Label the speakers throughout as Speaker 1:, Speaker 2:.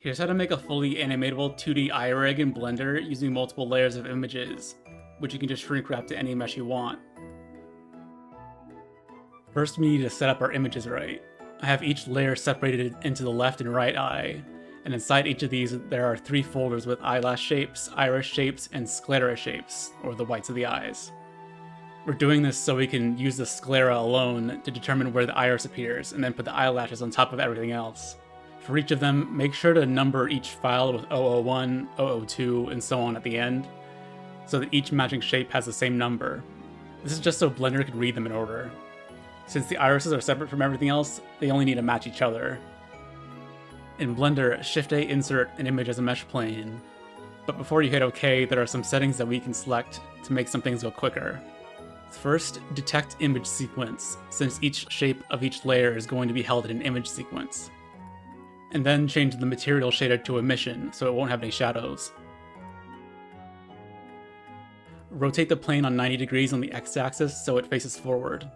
Speaker 1: Here's how to make a fully animatable 2D eye rig in Blender using multiple layers of images, which you can just shrink wrap to any mesh you want. First, we need to set up our images right. I have each layer separated into the left and right eye, and inside each of these there are 3 folders with eyelash shapes, iris shapes, and sclera shapes, or the whites of the eyes. We're doing this so we can use the sclera alone to determine where the iris appears, and then put the eyelashes on top of everything else. For each of them, make sure to number each file with 001, 002, and so on at the end, so that each matching shape has the same number. This is just so Blender can read them in order. Since the irises are separate from everything else, they only need to match each other. In Blender, Shift-A insert an image as a mesh plane, but before you hit OK, there are some settings that we can select to make some things go quicker. First, detect image sequence, since each shape of each layer is going to be held in an image sequence. And then change the material shader to emission, so it won't have any shadows. Rotate the plane on 90 degrees on the x-axis so it faces forward.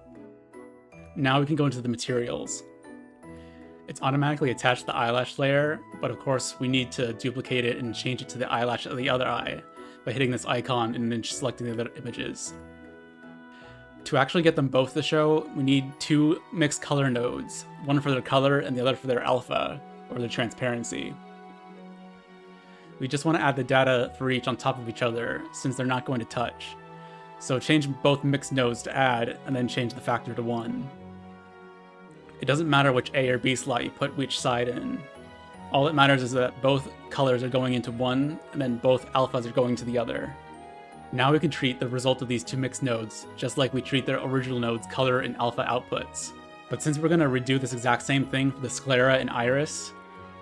Speaker 1: Now we can go into the materials. It's automatically attached to the eyelash layer, but of course we need to duplicate it and change it to the eyelash of the other eye by hitting this icon and then selecting the other images. To actually get them both to show, we need 2 mixed color nodes, one for their color and the other for their alpha, or their transparency. We just want to add the data for each on top of each other, since they're not going to touch. So change both mixed nodes to add, and then change the factor to 1. It doesn't matter which A or B slot you put which side in. All that matters is that both colors are going into one, and then both alphas are going to the other. Now we can treat the result of these 2 mixed nodes, just like we treat their original nodes' color and alpha outputs. But since we're going to redo this exact same thing for the sclera and iris,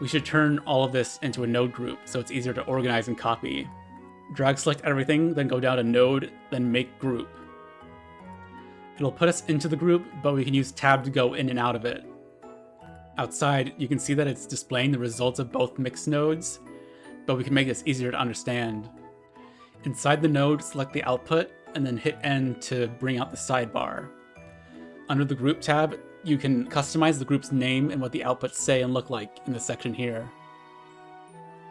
Speaker 1: we should turn all of this into a node group so it's easier to organize and copy. Drag select everything, then go down to node, then make group. It'll put us into the group, but we can use tab to go in and out of it. Outside, you can see that it's displaying the results of both mixed nodes, but we can make this easier to understand. Inside the node, select the output, and then hit N to bring out the sidebar. Under the Group tab, you can customize the group's name and what the outputs say and look like in this section here.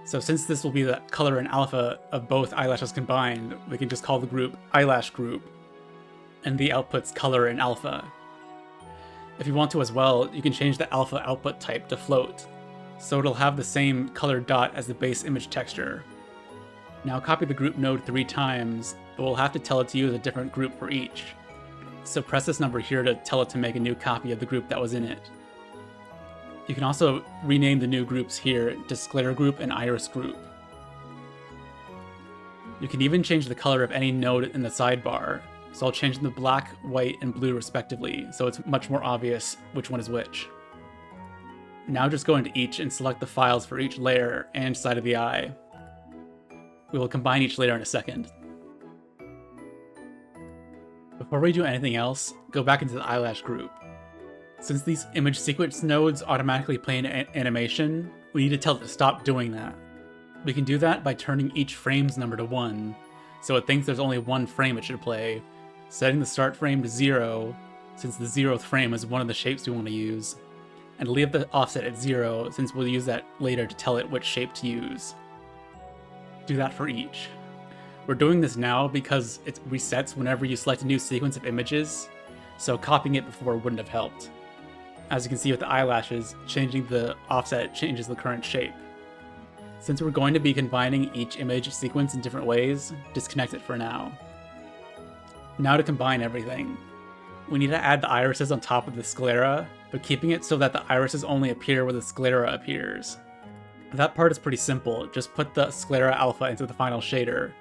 Speaker 1: So since this will be the color and alpha of both eyelashes combined, we can just call the group Eyelash Group, and the outputs color and alpha. If you want to as well, you can change the alpha output type to float, so it'll have the same colored dot as the base image texture. Now copy the group node 3 times, but we'll have to tell it to use a different group for each. So press this number here to tell it to make a new copy of the group that was in it. You can also rename the new groups here to Sclera Group and Iris Group. You can even change the color of any node in the sidebar, so I'll change them to black, white, and blue respectively, so it's much more obvious which one is which. Now just go into each and select the files for each layer and side of the eye. We will combine each layer in a second. Before we do anything else, go back into the eyelash group. Since these image sequence nodes automatically play an animation, we need to tell it to stop doing that. We can do that by turning each frame's number to 1, so it thinks there's only 1 frame it should play, setting the start frame to 0, since the 0th frame is one of the shapes we want to use, and leave the offset at 0, since we'll use that later to tell it which shape to use. Do that for each. We're doing this now because it resets whenever you select a new sequence of images, so copying it before wouldn't have helped. As you can see with the eyelashes, changing the offset changes the current shape. Since we're going to be combining each image sequence in different ways, disconnect it for now. Now to combine everything. We need to add the irises on top of the sclera, but keeping it so that the irises only appear where the sclera appears. That part is pretty simple, just put the sclera alpha into the final shader,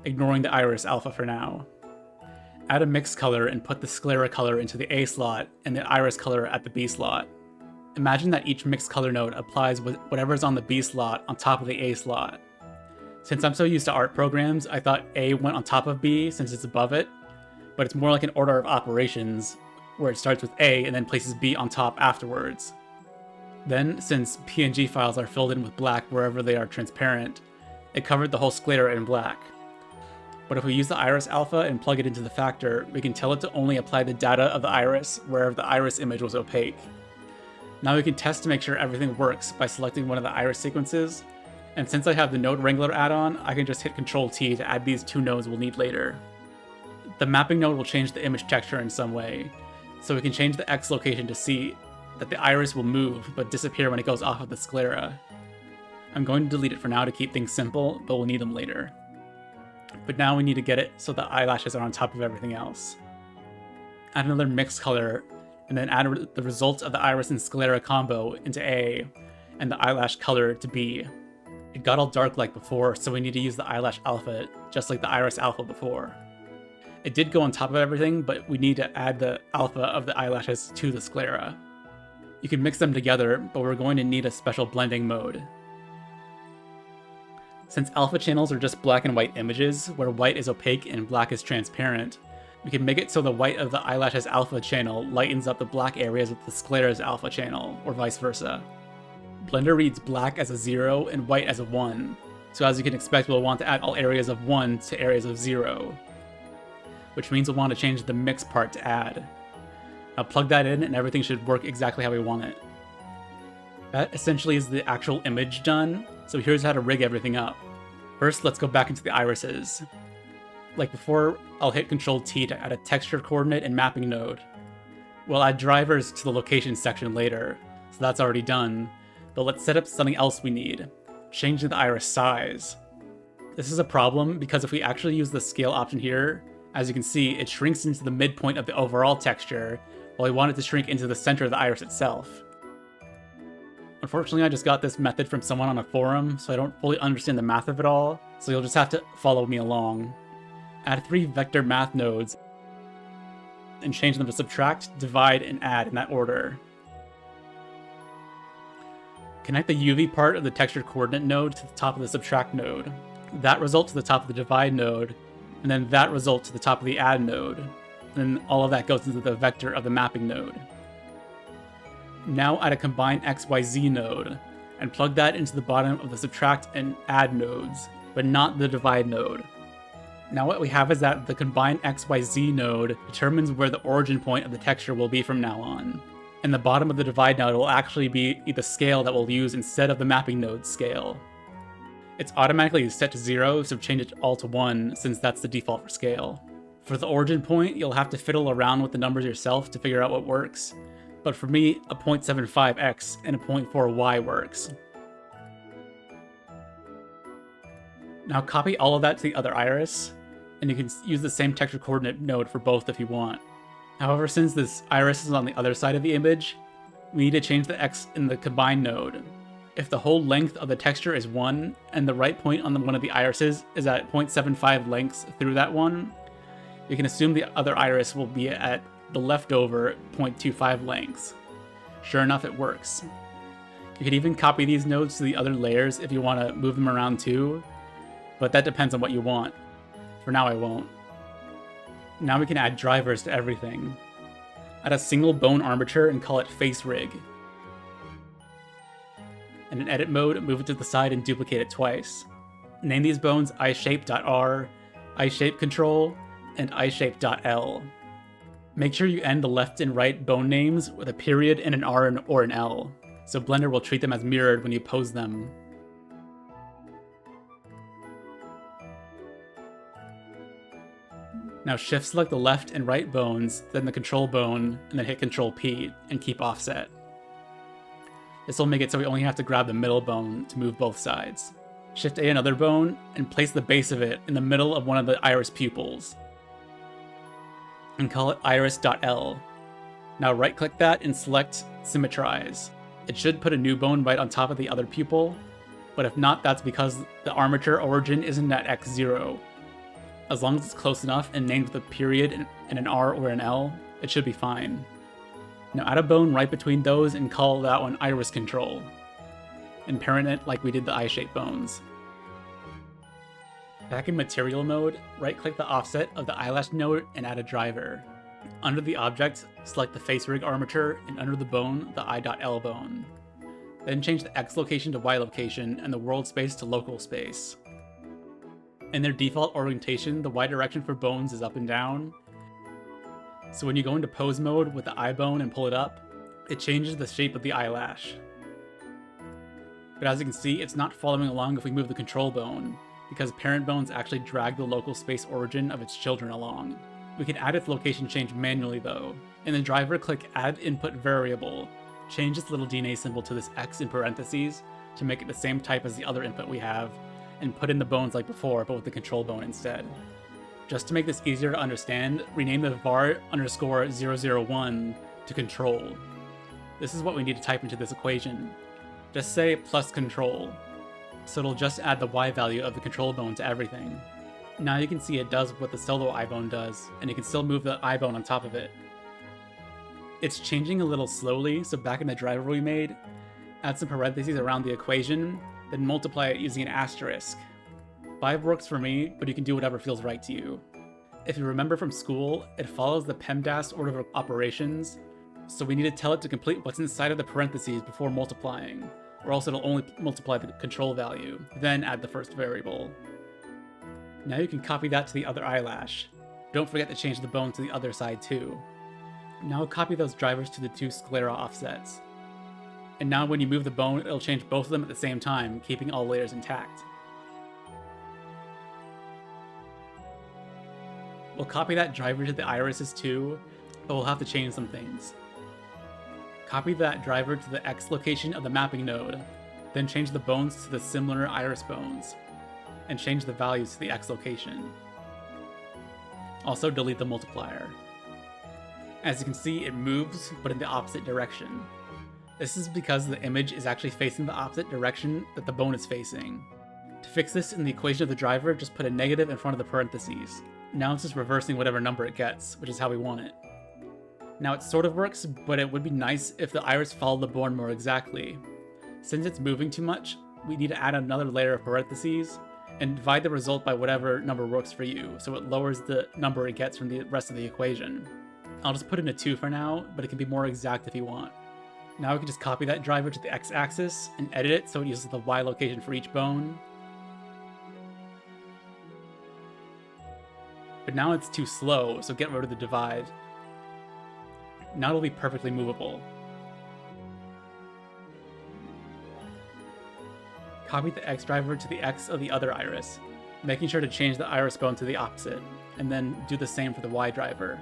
Speaker 1: ignoring the iris alpha for now. Add a mix color and put the sclera color into the A slot and the iris color at the B slot. Imagine that each mixed color node applies with whatever's on the B slot on top of the A slot. Since I'm so used to art programs, I thought A went on top of B since it's above it, but it's more like an order of operations, where it starts with A and then places B on top afterwards. Then, since PNG files are filled in with black wherever they are transparent, it covered the whole sclera in black. But if we use the iris alpha and plug it into the factor, we can tell it to only apply the data of the iris wherever the iris image was opaque. Now we can test to make sure everything works by selecting one of the iris sequences, and since I have the Node Wrangler add-on, I can just hit Ctrl-T to add these two nodes we'll need later. The mapping node will change the image texture in some way, so we can change the X location to see that the iris will move but disappear when it goes off of the sclera. I'm going to delete it for now to keep things simple, but we'll need them later. But now we need to get it so the eyelashes are on top of everything else. Add another mix color, and then add the result of the iris and sclera combo into A, and the eyelash color to B. It got all dark like before, so we need to use the eyelash alpha, just like the iris alpha before. It did go on top of everything, but we need to add the alpha of the eyelashes to the sclera. You can mix them together, but we're going to need a special blending mode. Since alpha channels are just black and white images, where white is opaque and black is transparent, we can make it so the white of the eyelash's alpha channel lightens up the black areas of the sclera's alpha channel, or vice versa. Blender reads black as a 0 and white as a 1, so as you can expect we'll want to add all areas of 1 to areas of 0, which means we'll want to change the mix part to add. Now plug that in and everything should work exactly how we want it. That essentially is the actual image done, so here's how to rig everything up. First, let's go back into the irises. Like before, I'll hit Ctrl-T to add a texture coordinate and mapping node. We'll add drivers to the location section later, so that's already done, but let's set up something else we need, changing the iris size. This is a problem because if we actually use the scale option here, as you can see, it shrinks into the midpoint of the overall texture, while we want it to shrink into the center of the iris itself. Unfortunately, I just got this method from someone on a forum, so I don't fully understand the math of it all, so you'll just have to follow me along. Add 3 vector math nodes, and change them to subtract, divide, and add in that order. Connect the UV part of the texture coordinate node to the top of the subtract node, that result to the top of the divide node, and then that result to the top of the add node, and then all of that goes into the vector of the mapping node. Now add a combine XYZ node, and plug that into the bottom of the subtract and add nodes, but not the divide node. Now what we have is that the combine XYZ node determines where the origin point of the texture will be from now on, and the bottom of the divide node will actually be the scale that we'll use instead of the mapping node scale. It's automatically set to 0, so change it all to 1 since that's the default for scale. For the origin point, you'll have to fiddle around with the numbers yourself to figure out what works, but for me, a 0.75x and a 0.4y works. Now copy all of that to the other iris, and you can use the same texture coordinate node for both if you want. However, since this iris is on the other side of the image, we need to change the x in the combine node. If the whole length of the texture is 1, and the right point on one of the irises is at 0.75 lengths through that one, you can assume the other iris will be at the leftover 0.25 lengths. Sure enough, it works. You can even copy these nodes to the other layers if you want to move them around too, but that depends on what you want. For now, I won't. Now we can add drivers to everything. Add a single bone armature and call it face rig. And in edit mode, move it to the side and duplicate it twice. Name these bones eyeshape.r, eyeshapeControl, and eyeshape.l. Make sure you end the left and right bone names with a period and an R or an L, so Blender will treat them as mirrored when you pose them. Now shift select the left and right bones, then the control bone, and then hit Ctrl-P, and keep offset. This will make it so we only have to grab the middle bone to move both sides. Shift A another bone, and place the base of it in the middle of one of the iris pupils. And call it iris.l. Now right click that and select Symmetrize. It should put a new bone right on top of the other pupil, but if not, that's because the armature origin isn't at x0. As long as it's close enough and named with a period and an R or an L, it should be fine. Now add a bone right between those and call that one iris control, and parent it like we did the eye shape bones. Back in material mode, right-click the offset of the eyelash node and add a driver. Under the object, select the face rig armature, and under the bone, the i.l bone. Then change the X location to Y location and the world space to local space. In their default orientation, the Y direction for bones is up and down. So when you go into pose mode with the eye bone and pull it up, it changes the shape of the eyelash. But as you can see, it's not following along if we move the control bone, because parent bones actually drag the local space origin of its children along. We can add its location change manually though. In the driver, click Add Input Variable. Change this little DNA symbol to this X in parentheses to make it the same type as the other input we have, and put in the bones like before, but with the control bone instead. Just to make this easier to understand, rename the var_001 to control. This is what we need to type into this equation. Just say plus control, so it'll just add the Y value of the control bone to everything. Now you can see it does what the solo eye bone does, and you can still move the eye bone on top of it. It's changing a little slowly, so back in the driver we made, add some parentheses around the equation, then multiply it using an asterisk. 5 works for me, but you can do whatever feels right to you. If you remember from school, it follows the PEMDAS order of operations, so we need to tell it to complete what's inside of the parentheses before multiplying, or else it'll only multiply the control value, then add the first variable. Now you can copy that to the other eyelash. Don't forget to change the bone to the other side too. Now copy those drivers to the 2 sclera offsets. And now when you move the bone, it'll change both of them at the same time, keeping all layers intact. We'll copy that driver to the irises too, but we'll have to change some things. Copy that driver to the X location of the mapping node, then change the bones to the similar iris bones, and change the values to the X location. Also delete the multiplier. As you can see, it moves, but in the opposite direction. This is because the image is actually facing the opposite direction that the bone is facing. To fix this in the equation of the driver, just put a negative in front of the parentheses. Now it's just reversing whatever number it gets, which is how we want it. Now it sort of works, but it would be nice if the iris followed the bone more exactly. Since it's moving too much, we need to add another layer of parentheses, and divide the result by whatever number works for you, so it lowers the number it gets from the rest of the equation. I'll just put in a 2 for now, but it can be more exact if you want. Now we can just copy that driver to the X-axis and edit it so it uses the Y location for each bone. But now it's too slow, so get rid of the divide. Now it'll be perfectly movable. Copy the X driver to the X of the other iris, making sure to change the iris bone to the opposite, and then do the same for the Y driver.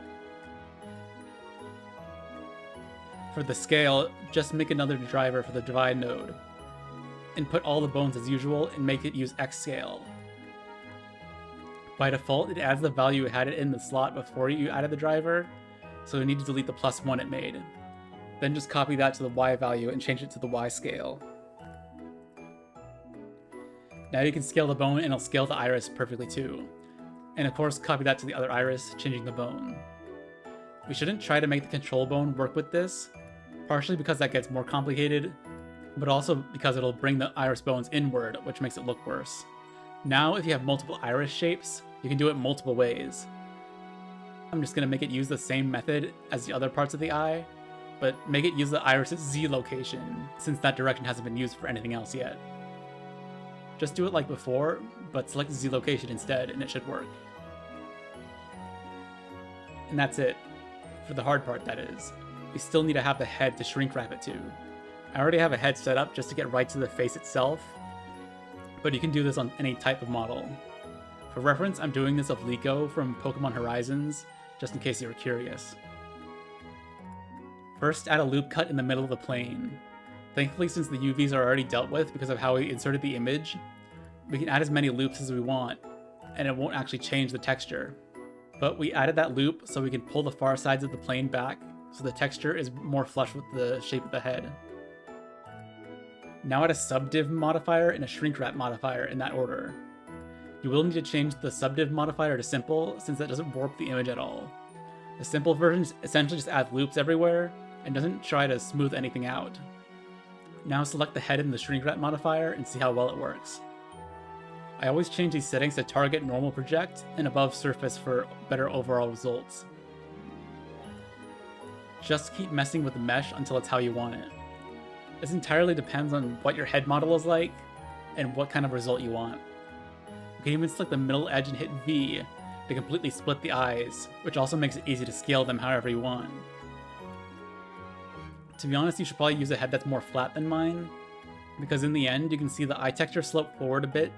Speaker 1: For the scale, just make another driver for the divide node, and put all the bones as usual and make it use X scale. By default, it adds the value it had it in the slot before you added the driver, so you need to delete the +1 it made. Then just copy that to the Y value and change it to the Y scale. Now you can scale the bone and it'll scale the iris perfectly too. And of course, copy that to the other iris, changing the bone. We shouldn't try to make the control bone work with this, partially because that gets more complicated, but also because it'll bring the iris bones inward, which makes it look worse. Now, if you have multiple iris shapes, you can do it multiple ways. I'm just going to make it use the same method as the other parts of the eye, but make it use the iris's Z location, since that direction hasn't been used for anything else yet. Just do it like before, but select Z location instead, and it should work. And that's it. For the hard part, that is. We still need to have the head to shrink wrap it to. I already have a head set up just to get right to the face itself, but you can do this on any type of model. For reference, I'm doing this of Liko from Pokemon Horizons, just in case you were curious. First, add a loop cut in the middle of the plane. Thankfully, since the UVs are already dealt with because of how we inserted the image, we can add as many loops as we want, and it won't actually change the texture. But we added that loop so we can pull the far sides of the plane back, so the texture is more flush with the shape of the head. Now add a subdiv modifier and a shrink-wrap modifier in that order. You will need to change the subdiv modifier to simple, since that doesn't warp the image at all. The simple version essentially just adds loops everywhere, and doesn't try to smooth anything out. Now select the head in the shrink-wrap modifier and see how well it works. I always change these settings to target normal project and above surface for better overall results. Just keep messing with the mesh until it's how you want it. This entirely depends on what your head model is like and what kind of result you want. You can even select the middle edge and hit V to completely split the eyes, which also makes it easy to scale them however you want. To be honest, you should probably use a head that's more flat than mine, because in the end, you can see the eye texture slope forward a bit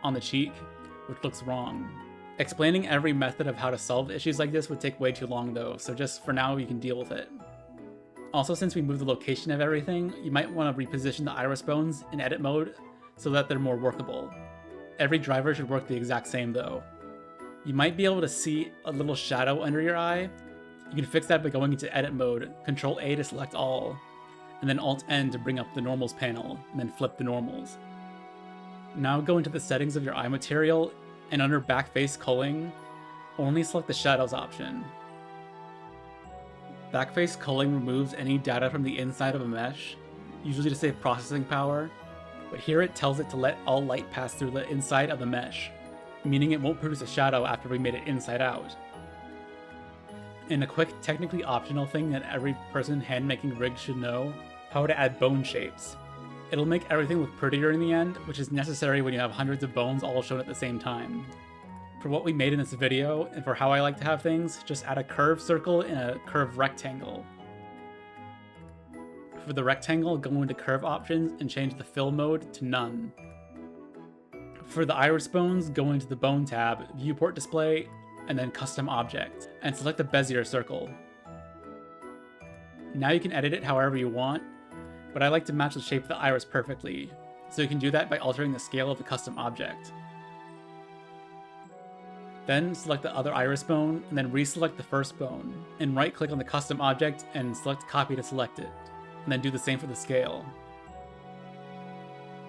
Speaker 1: on the cheek, which looks wrong. Explaining every method of how to solve issues like this would take way too long though, so just for now, you can deal with it. Also, since we moved the location of everything, you might want to reposition the iris bones in edit mode so that they're more workable. Every driver should work the exact same though. You might be able to see a little shadow under your eye. You can fix that by going into edit mode, Control A to select all, and then Alt N to bring up the normals panel, and then flip the normals. Now go into the settings of your eye material, and under backface culling, only select the shadows option. Backface culling removes any data from the inside of a mesh, usually to save processing power, but here it tells it to let all light pass through the inside of the mesh, meaning it won't produce a shadow after we made it inside out. And a quick, technically optional thing that every person hand-making rigs should know, how to add bone shapes. It'll make everything look prettier in the end, which is necessary when you have hundreds of bones all shown at the same time. For what we made in this video, and for how I like to have things, just add a curved circle and a curved rectangle. For the rectangle, go into curve options and change the fill mode to none. For the iris bones, go into the bone tab, viewport display, and then custom object, and select the Bezier circle. Now you can edit it however you want, but I like to match the shape of the iris perfectly, so you can do that by altering the scale of the custom object. Then select the other iris bone, and then reselect the first bone, and right click on the custom object and select copy to select it, and then do the same for the scale.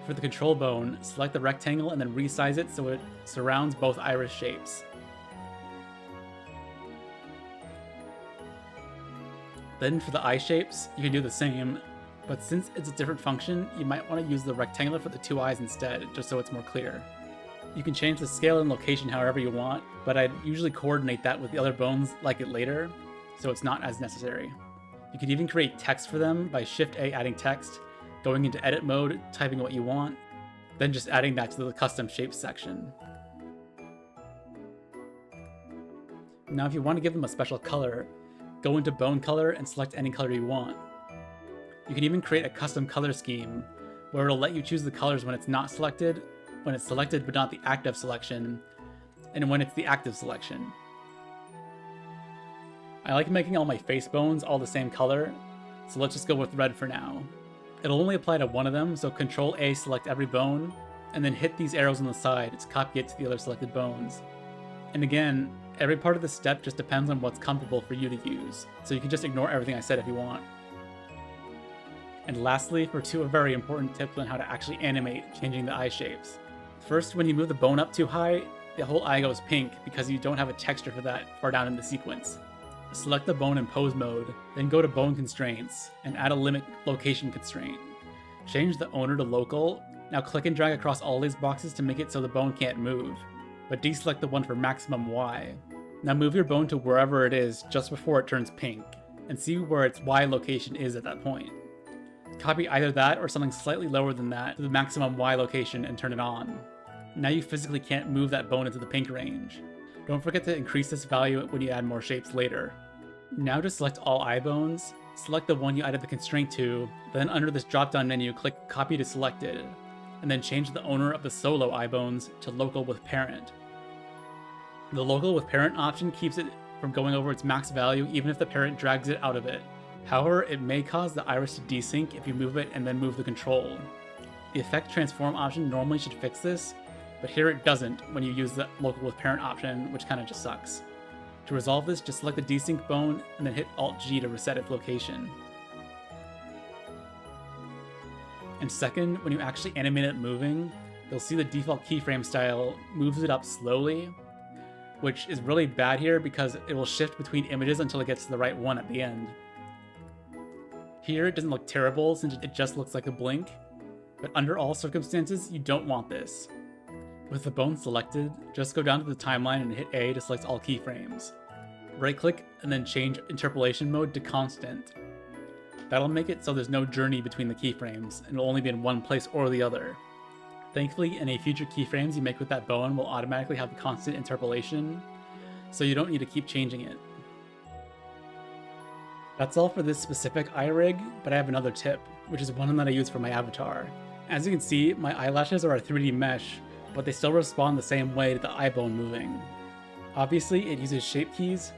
Speaker 1: For the control bone, select the rectangle and then resize it so it surrounds both iris shapes. Then for the eye shapes, you can do the same, but since it's a different function, you might want to use the rectangular for the two eyes instead, just so it's more clear. You can change the scale and location however you want, but I'd usually coordinate that with the other bones like it later, so it's not as necessary. You can even create text for them by Shift-A adding text, going into edit mode, typing what you want, then just adding that to the custom shapes section. Now if you want to give them a special color, go into bone color and select any color you want. You can even create a custom color scheme, where it'll let you choose the colors when it's not selected, when it's selected but not the active selection, and when it's the active selection. I like making all my face bones all the same color, so let's just go with red for now. It'll only apply to one of them, so Control A select every bone, and then hit these arrows on the side to copy it to the other selected bones. And again, every part of this step just depends on what's comfortable for you to use, so you can just ignore everything I said if you want. And lastly, for two very important tips on how to actually animate changing the eye shapes. First, when you move the bone up too high, the whole eye goes pink because you don't have a texture for that far down in the sequence. Select the bone in pose mode, then go to bone constraints, and add a limit location constraint. Change the owner to local. Now click and drag across all these boxes to make it so the bone can't move, but deselect the one for maximum Y. Now move your bone to wherever it is just before it turns pink, and see where its Y location is at that point. Copy either that or something slightly lower than that to the maximum Y location and turn it on. Now you physically can't move that bone into the pink range. Don't forget to increase this value when you add more shapes later. Now to select all eye bones, select the one you added the constraint to, then under this drop-down menu click Copy to Selected, and then change the owner of the solo eye bones to Local with Parent. The Local with Parent option keeps it from going over its max value even if the parent drags it out of it. However, it may cause the iris to desync if you move it and then move the control. The Effect Transform option normally should fix this, but here it doesn't when you use the Local with Parent option, which kinda just sucks. To resolve this, just select the desync bone and then hit Alt-G to reset its location. And second, when you actually animate it moving, you'll see the default keyframe style moves it up slowly, which is really bad here because it will shift between images until it gets to the right one at the end. Here it doesn't look terrible since it just looks like a blink, but under all circumstances you don't want this. With the bone selected, just go down to the timeline and hit A to select all keyframes. Right click and then change interpolation mode to constant. That'll make it so there's no journey between the keyframes and it'll only be in one place or the other. Thankfully, any future keyframes you make with that bone will automatically have the constant interpolation, so you don't need to keep changing it. That's all for this specific eye rig, but I have another tip, which is one that I use for my avatar. As you can see, my eyelashes are a 3D mesh, but they still respond the same way to the eye bone moving. Obviously, it uses shape keys,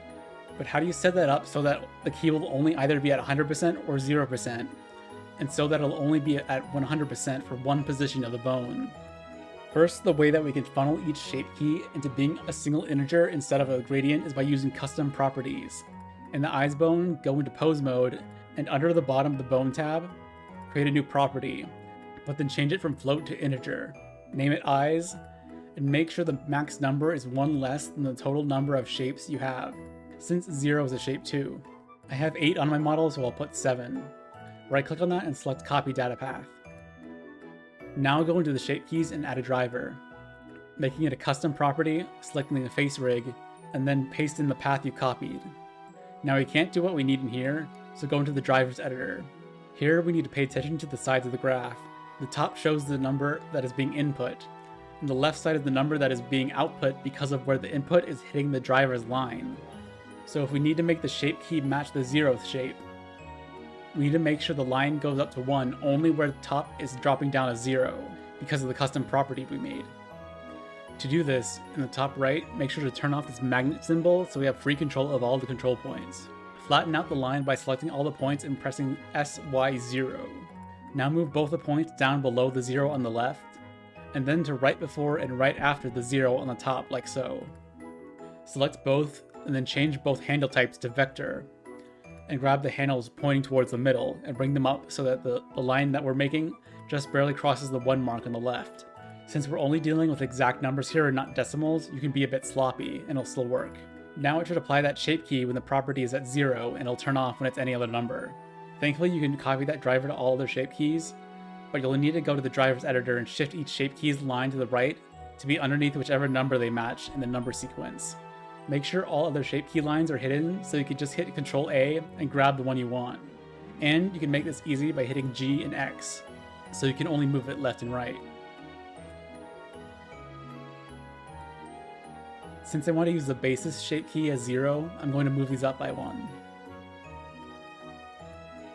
Speaker 1: but how do you set that up so that the key will only either be at 100% or 0%, and so that it'll only be at 100% for one position of the bone? First, the way that we can funnel each shape key into being a single integer instead of a gradient is by using custom properties. In the eyes bone, go into pose mode, and under the bottom of the bone tab, create a new property, but then change it from float to integer. Name it eyes, and make sure the max number is one less than the total number of shapes you have, since 0 is a shape too. I have 8 on my model, so I'll put 7. Right click on that and select copy data path. Now go into the shape keys and add a driver, making it a custom property, selecting the face rig, and then paste in the path you copied. Now we can't do what we need in here, so go into the drivers editor. Here we need to pay attention to the sides of the graph. The top shows the number that is being input, and the left side is the number that is being output because of where the input is hitting the driver's line. So if we need to make the shape key match the 0th shape, we need to make sure the line goes up to 1 only where the top is dropping down to 0 because of the custom property we made. To do this, in the top right, make sure to turn off this magnet symbol so we have free control of all the control points. Flatten out the line by selecting all the points and pressing SY0. Now move both the points down below the 0 on the left, and then to right before and right after the 0 on the top, like so. Select both, and then change both handle types to vector, and grab the handles pointing towards the middle, and bring them up so that the line that we're making just barely crosses the 1 mark on the left. Since we're only dealing with exact numbers here and not decimals, you can be a bit sloppy, and it'll still work. Now it should apply that shape key when the property is at 0, and it'll turn off when it's any other number. Thankfully, you can copy that driver to all other shape keys, but you'll need to go to the driver's editor and shift each shape key's line to the right to be underneath whichever number they match in the number sequence. Make sure all other shape key lines are hidden so you can just hit Ctrl A and grab the one you want. And you can make this easy by hitting G and X, so you can only move it left and right. Since I want to use the basis shape key as 0, I'm going to move these up by 1.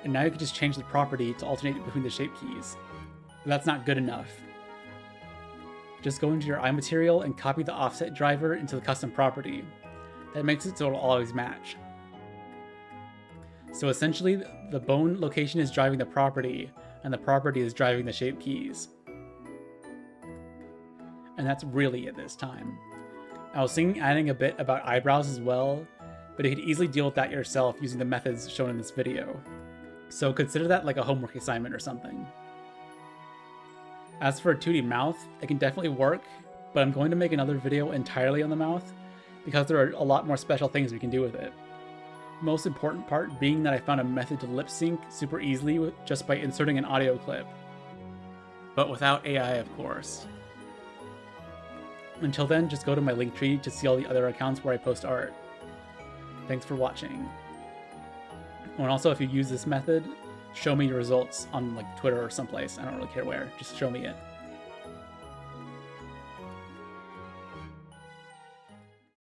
Speaker 1: And now you can just change the property to alternate between the shape keys. But that's not good enough. Just go into your eye material and copy the offset driver into the custom property. That makes it so it'll always match. So essentially, the bone location is driving the property, and the property is driving the shape keys. And that's really it this time. I was thinking adding a bit about eyebrows as well, but you could easily deal with that yourself using the methods shown in this video. So consider that like a homework assignment or something. As for a 2D mouth, it can definitely work, but I'm going to make another video entirely on the mouth because there are a lot more special things we can do with it. Most important part being that I found a method to lip sync super easily just by inserting an audio clip. But without AI, of course. Until then, just go to my Linktree to see all the other accounts where I post art. Thanks for watching. And also, if you use this method, show me your results on like Twitter or someplace. I don't really care where, just show me it.